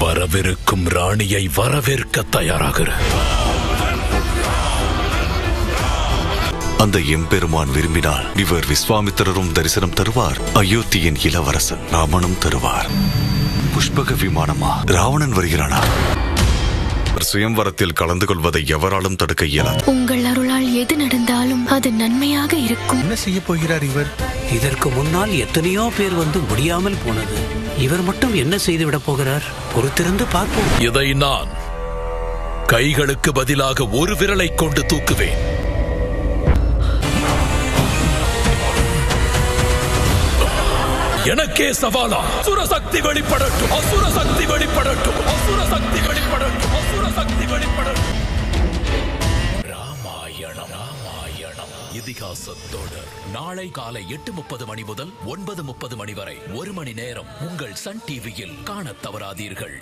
வரவிருக்கும் ராணியை வரவேற்க தயாராகிறேன். அந்த எம்பெருமான் விரும்பினால் இவர் விஸ்வாமித்திரரும் தரிசனம் தருவார். அயோத்தியின் இளவரசன் ராமனும் தருவார். புஷ்பக விமானமா? ராவணன் வருகிறானா? சுயம்வரத்தில் கலந்து கொள்வதை எவராலும் தடுக்க இயலாது. உங்கள் அருளால் எது நடந்தாலும் அது நன்மையாக இருக்கும். என்ன செய்ய போகிறார் இவர்? இதற்கு முன்னால் எத்தனையோ பேர் வந்து முடியாமல் போனது. இவர் மட்டும் என்ன செய்துவிட போகிறார்? பொறுத்திருந்து பார்ப்போம். இதை நான் கைகளுக்கு பதிலாக ஒரு விரலை கொண்டு தூக்குவேன். எனக்கே சவாலா? அசுர சக்தி வெளிப்படட்டும், அசுர சக்தி வெளிப்படட்டும், அசுர சக்தி வெளிப்படட்டும், அசுர சக்தி வெளிப்படட்டும். ராமாயணம் இதிகாசத்தோடு நாளை காலை 8:30 மணி முதல் 9:30 மணி வரை 1 மணி நேரம் உங்கள் சன் டிவியில் காணத் தவறாதீர்கள்.